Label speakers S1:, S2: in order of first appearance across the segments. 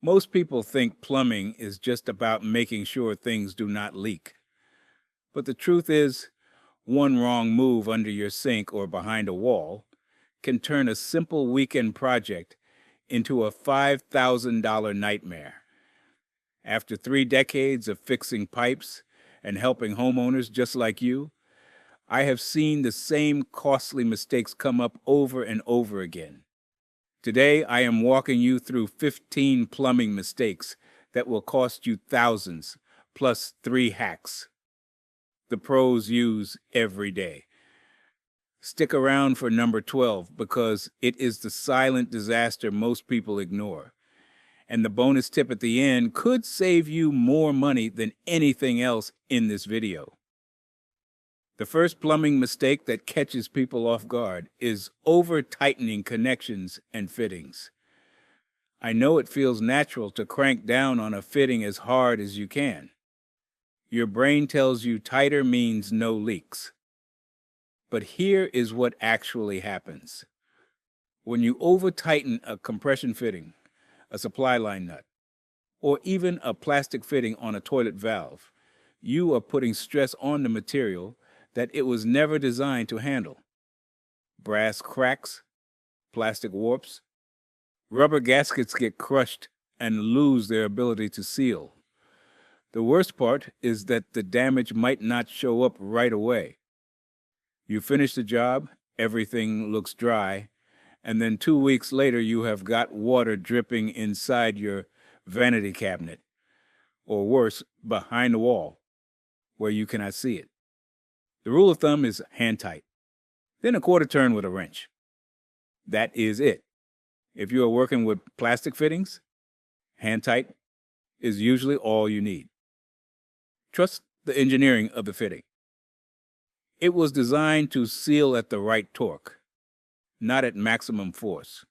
S1: Most people think plumbing is just about making sure things do not leak. But the truth is, one wrong move under your sink or behind a wall can turn a simple weekend project into a $5,000 nightmare. After 3 decades of fixing pipes and helping homeowners just like you, I have seen the same costly mistakes come up over and over again. Today, I am walking you through 15 plumbing mistakes that will cost you thousands, plus 3 hacks the pros use every day. Stick around for number 12 because it is the silent disaster most people ignore. And the bonus tip at the end could save you more money than anything else in this video. The first plumbing mistake that catches people off guard is over-tightening connections and fittings. I know it feels natural to crank down on a fitting as hard as you can. Your brain tells you tighter means no leaks. But here is what actually happens. When you over-tighten a compression fitting, a supply line nut, or even a plastic fitting on a toilet valve, you are putting stress on the material that it was never designed to handle. Brass cracks, plastic warps, rubber gaskets get crushed and lose their ability to seal. The worst part is that the damage might not show up right away. You finish the job, everything looks dry, and then 2 weeks later you have got water dripping inside your vanity cabinet, or worse, behind the wall, where you cannot see it. The rule of thumb is hand tight, then a quarter turn with a wrench. That is it. If you are working with plastic fittings, hand tight is usually all you need. Trust the engineering of the fitting. It was designed to seal at the right torque, not at maximum force.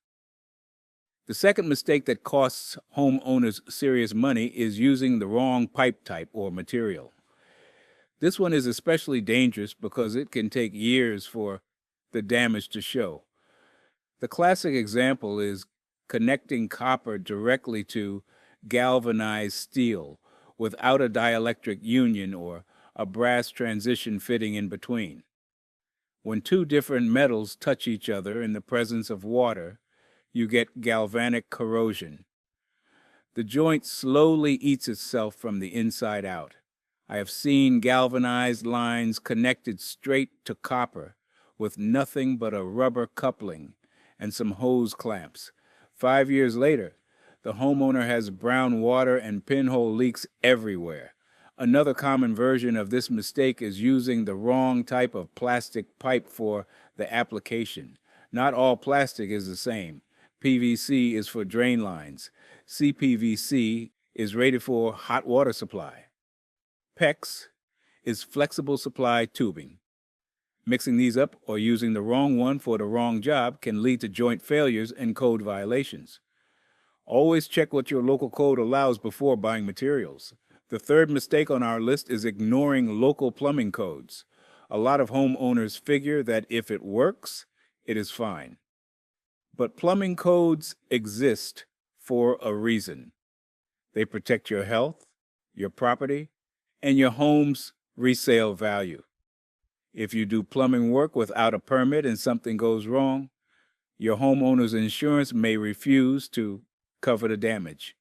S1: The second mistake that costs homeowners serious money is using the wrong pipe type or material. This one is especially dangerous because it can take years for the damage to show. The classic example is connecting copper directly to galvanized steel without a dielectric union or a brass transition fitting in between. When two different metals touch each other in the presence of water, you get galvanic corrosion. The joint slowly eats itself from the inside out. I have seen galvanized lines connected straight to copper with nothing but a rubber coupling and some hose clamps. 5 years later, the homeowner has brown water and pinhole leaks everywhere. Another common version of this mistake is using the wrong type of plastic pipe for the application. Not all plastic is the same. PVC is for drain lines. CPVC is rated for hot water supply. PEX is flexible supply tubing. Mixing these up or using the wrong one for the wrong job can lead to joint failures and code violations. Always check what your local code allows before buying materials. The third mistake on our list is ignoring local plumbing codes. A lot of homeowners figure that if it works, it is fine. But plumbing codes exist for a reason. They protect your health, your property, and your home's resale value. If you do plumbing work without a permit and something goes wrong, your homeowner's insurance may refuse to cover the damage.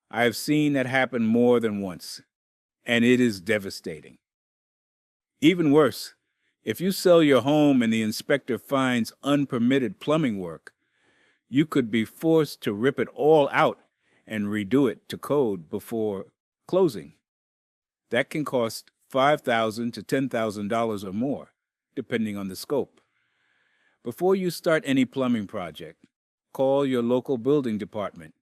S1: I have seen that happen more than once, and it is devastating. Even worse, if you sell your home and the inspector finds unpermitted plumbing work, you could be forced to rip it all out and redo it to code before closing. That can cost $5,000 to $10,000 or more, depending on the scope. Before you start any plumbing project, call your local building department.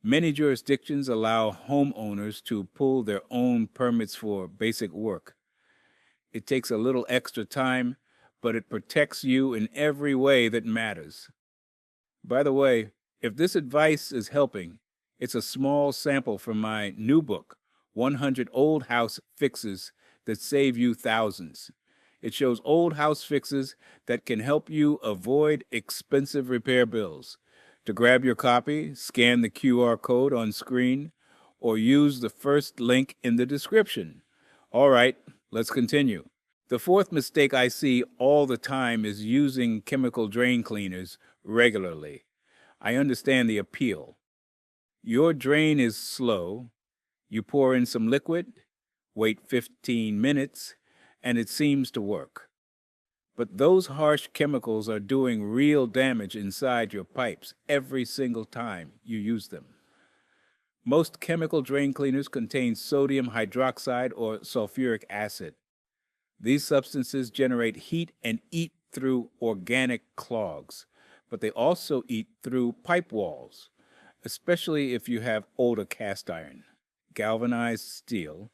S1: Many jurisdictions allow homeowners to pull their own permits for basic work. It takes a little extra time, but it protects you in every way that matters. By the way, if this advice is helping, it's a small sample from my new book, 100 Old House Fixes That Save You Thousands. It shows old house fixes that can help you avoid expensive repair bills. To grab your copy, scan the QR code on screen or use the first link in the description. All right, let's continue. The fourth mistake I see all the time is using chemical drain cleaners regularly. I understand the appeal. Your drain is slow. You pour in some liquid, wait 15 minutes, and it seems to work. But those harsh chemicals are doing real damage inside your pipes every single time you use them. Most chemical drain cleaners contain sodium hydroxide or sulfuric acid. These substances generate heat and eat through organic clogs, but they also eat through pipe walls, especially if you have older cast iron, galvanized steel,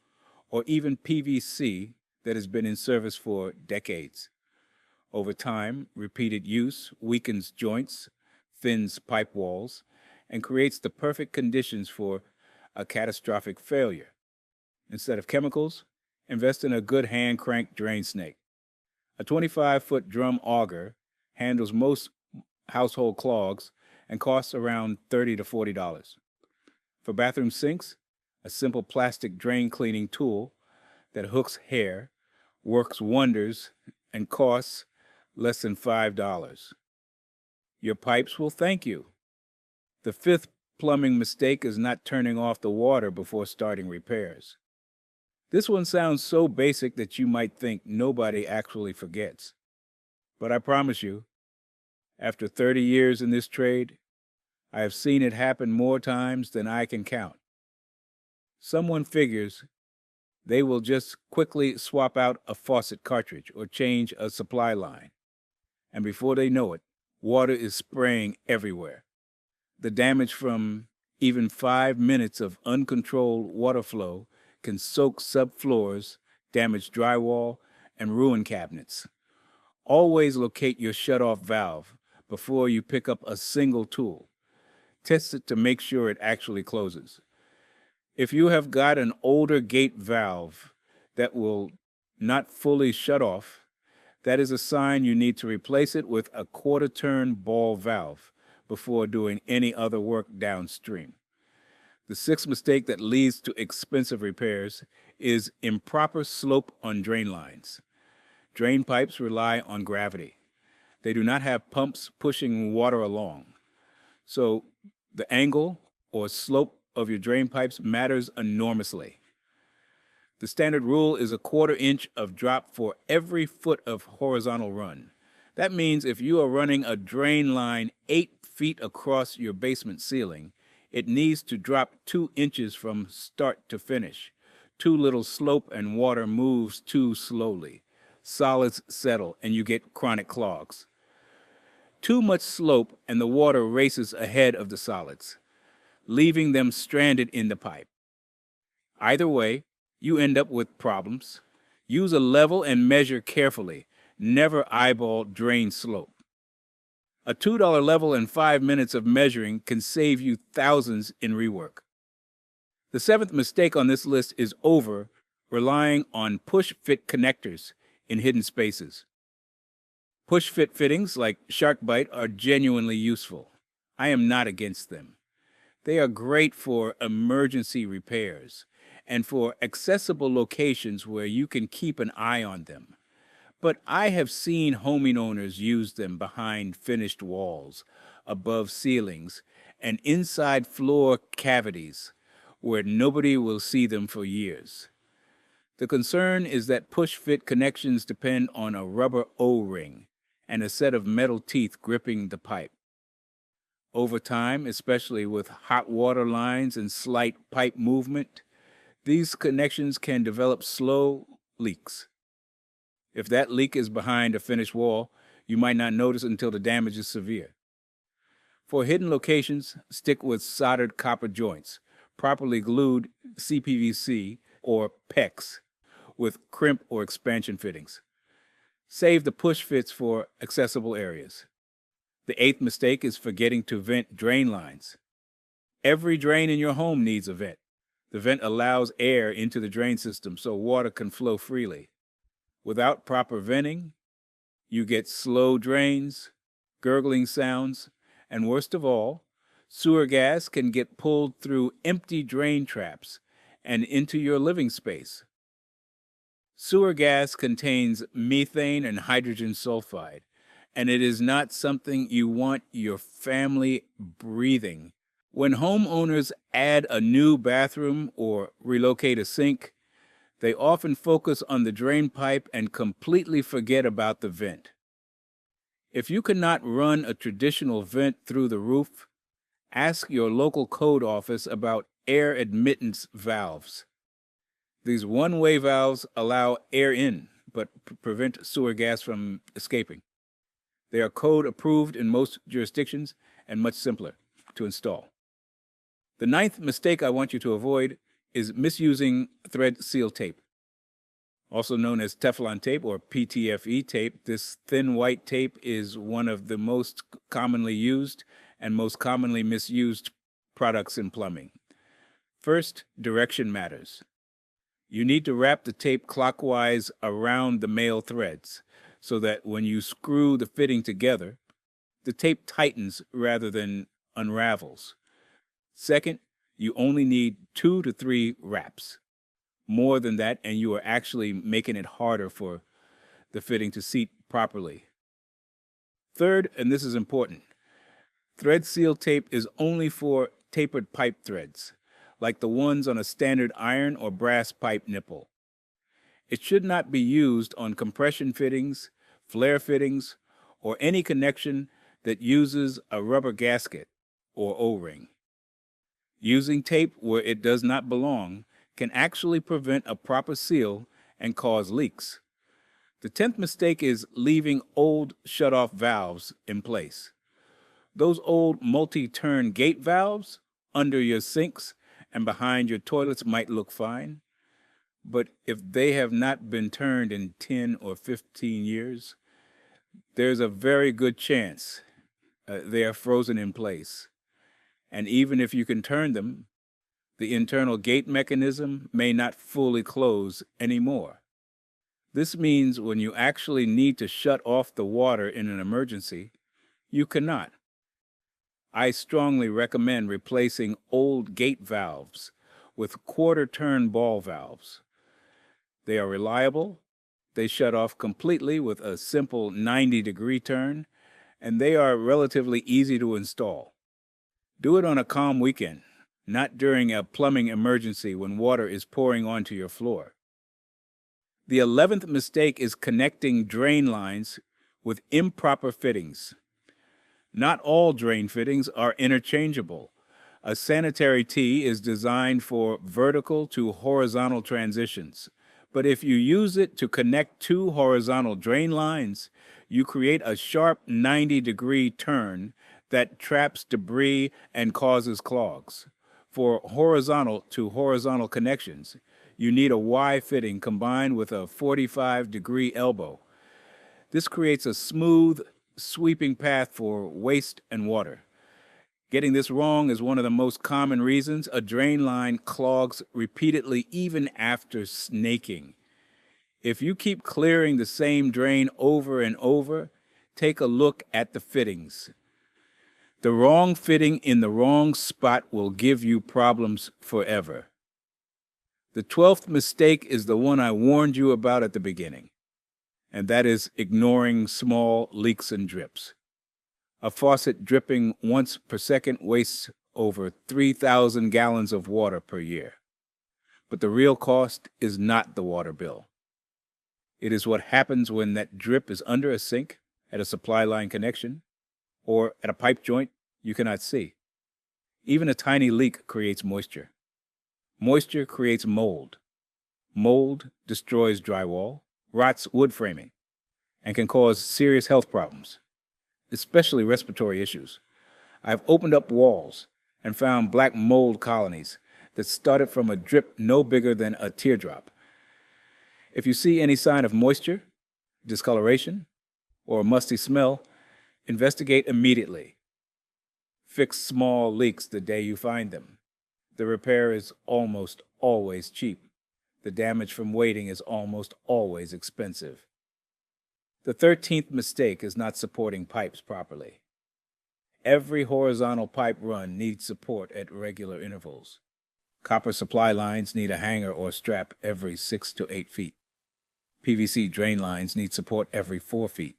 S1: or even PVC that has been in service for decades. Over time, repeated use weakens joints, thins pipe walls, and creates the perfect conditions for a catastrophic failure. Instead of chemicals, invest in a good hand crank drain snake. A 25-foot drum auger handles most household clogs and costs around $30 to $40. For bathroom sinks, a simple plastic drain cleaning tool that hooks hair works wonders and costs less than $5. Your pipes will thank you. The fifth plumbing mistake is not turning off the water before starting repairs. This one sounds so basic that you might think nobody actually forgets. But I promise you, after 30 years in this trade, I have seen it happen more times than I can count. Someone figures they will just quickly swap out a faucet cartridge or change a supply line. And before they know it, water is spraying everywhere. The damage from even 5 minutes of uncontrolled water flow can soak subfloors, damage drywall, and ruin cabinets. Always locate your shutoff valve before you pick up a single tool. Test it to make sure it actually closes. If you have got an older gate valve that will not fully shut off, that is a sign you need to replace it with a quarter-turn ball valve before doing any other work downstream. The sixth mistake that leads to expensive repairs is improper slope on drain lines. Drain pipes rely on gravity. They do not have pumps pushing water along. So the angle or slope of your drain pipes matters enormously. The standard rule is a 1/4 inch of drop for every foot of horizontal run. That means if you are running a drain line 8 feet across your basement ceiling, it needs to drop 2 inches from start to finish. Too little slope and water moves too slowly. Solids settle and you get chronic clogs. Too much slope and the water races ahead of the solids, leaving them stranded in the pipe. Either way, you end up with problems. Use a level and measure carefully. Never eyeball drain slope. A $2 level and 5 minutes of measuring can save you thousands in rework. The seventh mistake on this list is relying on push-fit connectors in hidden spaces. Push-fit fittings like Shark Bite are genuinely useful. I am not against them. They are great for emergency repairs and for accessible locations where you can keep an eye on them. But I have seen homeowners use them behind finished walls, above ceilings, and inside floor cavities where nobody will see them for years. The concern is that push-fit connections depend on a rubber O-ring and a set of metal teeth gripping the pipe. Over time, especially with hot water lines and slight pipe movement, these connections can develop slow leaks. If that leak is behind a finished wall, you might not notice until the damage is severe. For hidden locations, stick with soldered copper joints, properly glued CPVC or PEX with crimp or expansion fittings. Save the push fits for accessible areas. The eighth mistake is forgetting to vent drain lines. Every drain in your home needs a vent. The vent allows air into the drain system so water can flow freely. Without proper venting, you get slow drains, gurgling sounds, And worst of all, sewer gas can get pulled through empty drain traps and into your living space. Sewer gas contains methane and hydrogen sulfide, and it is not something you want your family breathing. When homeowners add a new bathroom or relocate a sink, they often focus on the drain pipe and completely forget about the vent. If you cannot run a traditional vent through the roof, ask your local code office about air admittance valves. These one-way valves allow air in, but prevent sewer gas from escaping. They are code approved in most jurisdictions and much simpler to install. The ninth mistake I want you to avoid is misusing thread seal tape. Also known as Teflon tape or PTFE tape, this thin white tape is one of the most commonly used and most commonly misused products in plumbing. First, direction matters. You need to wrap the tape clockwise around the male threads so that when you screw the fitting together, the tape tightens rather than unravels. Second, you only need 2 to 3 wraps. More than that, and you are actually making it harder for the fitting to seat properly. Third, and this is important, thread seal tape is only for tapered pipe threads, like the ones on a standard iron or brass pipe nipple. It should not be used on compression fittings, flare fittings, or any connection that uses a rubber gasket or O-ring. Using tape where it does not belong can actually prevent a proper seal and cause leaks. The 10th mistake is leaving old shutoff valves in place. Those old multi-turn gate valves under your sinks and behind your toilets might look fine, but if they have not been turned in 10 or 15 years, there's a very good chance they are frozen in place. And even if you can turn them, the internal gate mechanism may not fully close anymore. This means when you actually need to shut off the water in an emergency, you cannot. I strongly recommend replacing old gate valves with quarter-turn ball valves. They are reliable, they shut off completely with a simple 90-degree turn, and they are relatively easy to install. Do it on a calm weekend, not during a plumbing emergency when water is pouring onto your floor. The 11th mistake is connecting drain lines with improper fittings. Not all drain fittings are interchangeable. A sanitary tee is designed for vertical to horizontal transitions, but if you use it to connect 2 horizontal drain lines, you create a sharp 90-degree turn that traps debris and causes clogs. For horizontal to horizontal connections, you need a Y fitting combined with a 45-degree elbow. This creates a smooth, sweeping path for waste and water. Getting this wrong is one of the most common reasons a drain line clogs repeatedly even after snaking. If you keep clearing the same drain over and over, take a look at the fittings. The wrong fitting in the wrong spot will give you problems forever. The 12th mistake is the one I warned you about at the beginning, and that is ignoring small leaks and drips. A faucet dripping once per second wastes over 3,000 gallons of water per year. But the real cost is not the water bill. It is what happens when that drip is under a sink, at a supply line connection, or at a pipe joint you cannot see. Even a tiny leak creates moisture. Moisture creates mold. Mold destroys drywall, rots wood framing, and can cause serious health problems, especially respiratory issues. I've opened up walls and found black mold colonies that started from a drip no bigger than a teardrop. If you see any sign of moisture, discoloration, or a musty smell, investigate immediately. Fix small leaks the day you find them. The repair is almost always cheap. The damage from waiting is almost always expensive. The 13th mistake is not supporting pipes properly. Every horizontal pipe run needs support at regular intervals. Copper supply lines need a hanger or strap every 6 to 8 feet. PVC drain lines need support every 4 feet.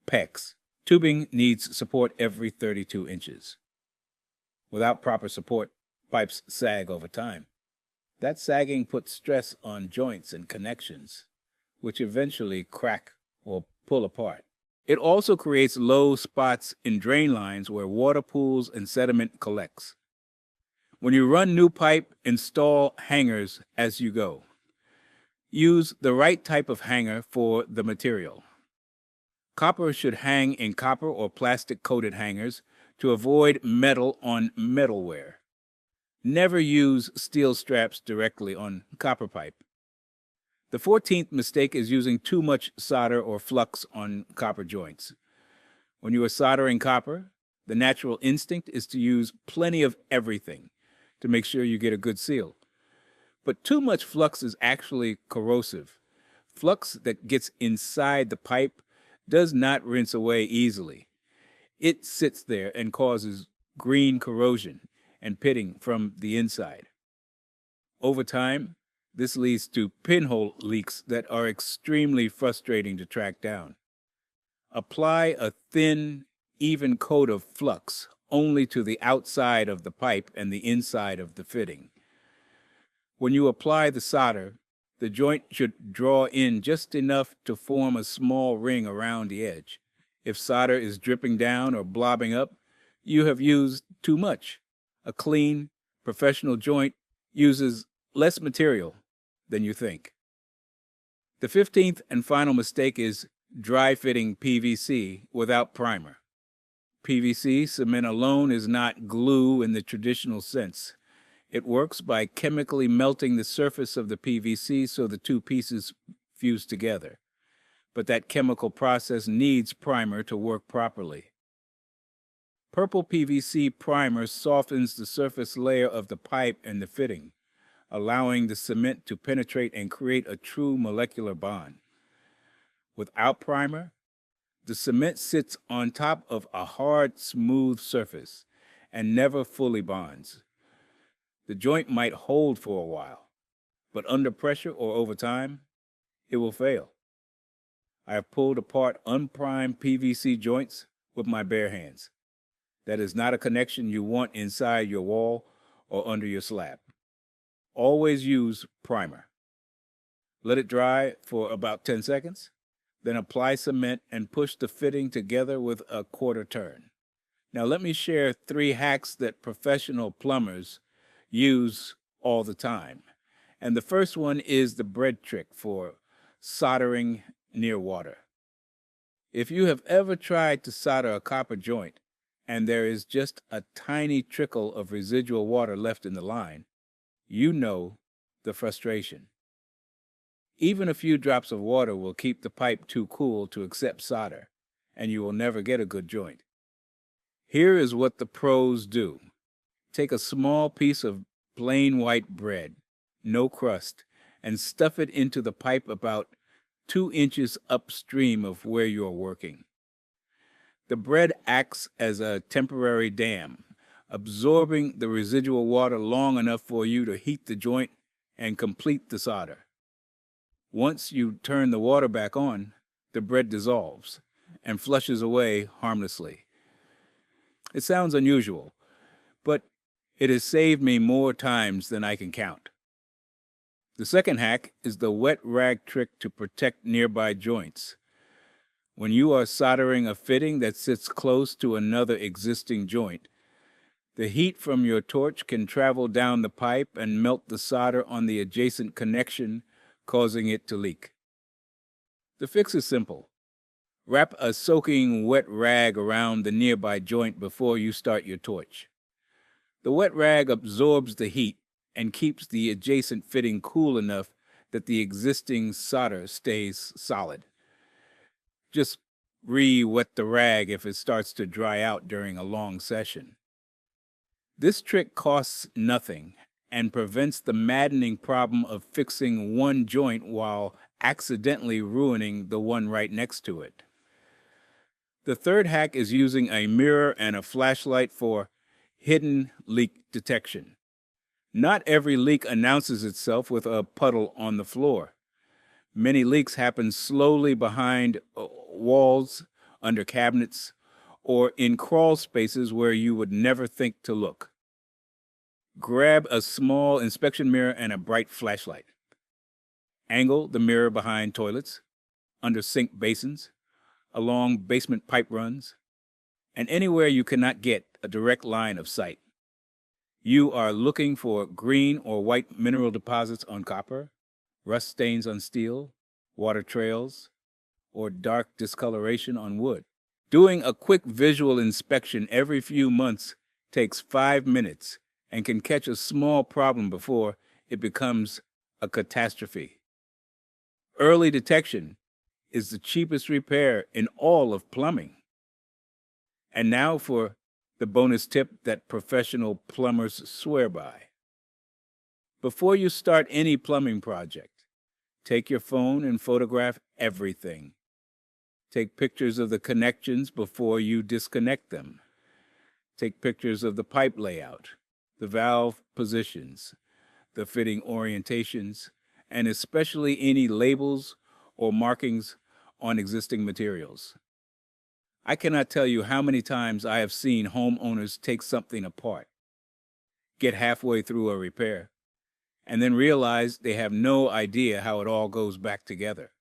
S1: PEX, tubing, needs support every 32 inches. Without proper support, pipes sag over time. That sagging puts stress on joints and connections, which eventually crack or pull apart. It also creates low spots in drain lines where water pools and sediment collects. When you run new pipe, install hangers as you go. Use the right type of hanger for the material. Copper should hang in copper or plastic-coated hangers to avoid metal on metalware. Never use steel straps directly on copper pipe. The 14th mistake is using too much solder or flux on copper joints. When you are soldering copper, the natural instinct is to use plenty of everything to make sure you get a good seal. But too much flux is actually corrosive. Flux that gets inside the pipe does not rinse away easily. It sits there and causes green corrosion and pitting from the inside. Over time, this leads to pinhole leaks that are extremely frustrating to track down. Apply a thin, even coat of flux only to the outside of the pipe and the inside of the fitting. When you apply the solder, the joint should draw in just enough to form a small ring around the edge. If solder is dripping down or blobbing up, you have used too much. A clean, professional joint uses less material than you think. The 15th and final mistake is dry fitting PVC without primer. PVC cement alone is not glue in the traditional sense. It works by chemically melting the surface of the PVC so the two pieces fuse together. But that chemical process needs primer to work properly. Purple PVC primer softens the surface layer of the pipe and the fitting, allowing the cement to penetrate and create a true molecular bond. Without primer, the cement sits on top of a hard, smooth surface and never fully bonds. The joint might hold for a while, but under pressure or over time, it will fail. I have pulled apart unprimed PVC joints with my bare hands. That is not a connection you want inside your wall or under your slab. Always use primer. Let it dry for about 10 seconds, then apply cement and push the fitting together with a quarter turn. Now let me share 3 hacks that professional plumbers use all the time. And the first one is the bread trick for soldering near water. If you have ever tried to solder a copper joint and there is just a tiny trickle of residual water left in the line, you know the frustration. Even a few drops of water will keep the pipe too cool to accept solder, and you will never get a good joint. Here is what the pros do. Take a small piece of plain white bread, no crust, and stuff it into the pipe about 2 inches upstream of where you are working. The bread acts as a temporary dam, absorbing the residual water long enough for you to heat the joint and complete the solder. Once you turn the water back on, the bread dissolves and flushes away harmlessly. It sounds unusual, but it has saved me more times than I can count. The second hack is the wet rag trick to protect nearby joints. When you are soldering a fitting that sits close to another existing joint, the heat from your torch can travel down the pipe and melt the solder on the adjacent connection, causing it to leak. The fix is simple. Wrap a soaking wet rag around the nearby joint before you start your torch. The wet rag absorbs the heat and keeps the adjacent fitting cool enough that the existing solder stays solid. Just re-wet the rag if it starts to dry out during a long session. This trick costs nothing and prevents the maddening problem of fixing one joint while accidentally ruining the one right next to it. The third hack is using a mirror and a flashlight for hidden leak detection. Not every leak announces itself with a puddle on the floor. Many leaks happen slowly behind walls, under cabinets, or in crawl spaces where you would never think to look. Grab a small inspection mirror and a bright flashlight. Angle the mirror behind toilets, under sink basins, along basement pipe runs, and anywhere you cannot get a direct line of sight. You are looking for green or white mineral deposits on copper, rust stains on steel, water trails, or dark discoloration on wood. Doing a quick visual inspection every few months takes 5 minutes and can catch a small problem before it becomes a catastrophe. Early detection is the cheapest repair in all of plumbing. And now for the bonus tip that professional plumbers swear by. Before you start any plumbing project, take your phone and photograph everything. Take pictures of the connections before you disconnect them. Take pictures of the pipe layout, the valve positions, the fitting orientations, and especially any labels or markings on existing materials. I cannot tell you how many times I have seen homeowners take something apart, get halfway through a repair, and then realize they have no idea how it all goes back together.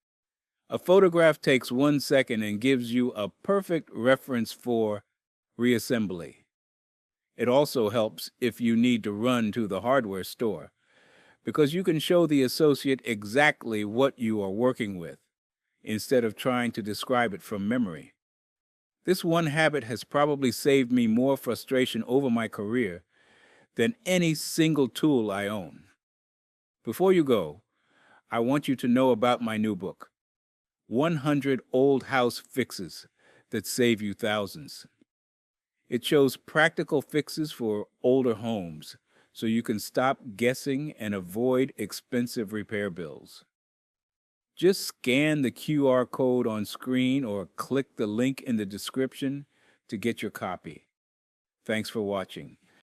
S1: A photograph takes 1 second and gives you a perfect reference for reassembly. It also helps if you need to run to the hardware store, because you can show the associate exactly what you are working with, instead of trying to describe it from memory. This one habit has probably saved me more frustration over my career than any single tool I own. Before you go, I want you to know about my new book, 100 Old House Fixes That Save You Thousands. It shows practical fixes for older homes so you can stop guessing and avoid expensive repair bills. Just scan the QR code on screen or click the link in the description to get your copy. Thanks for watching.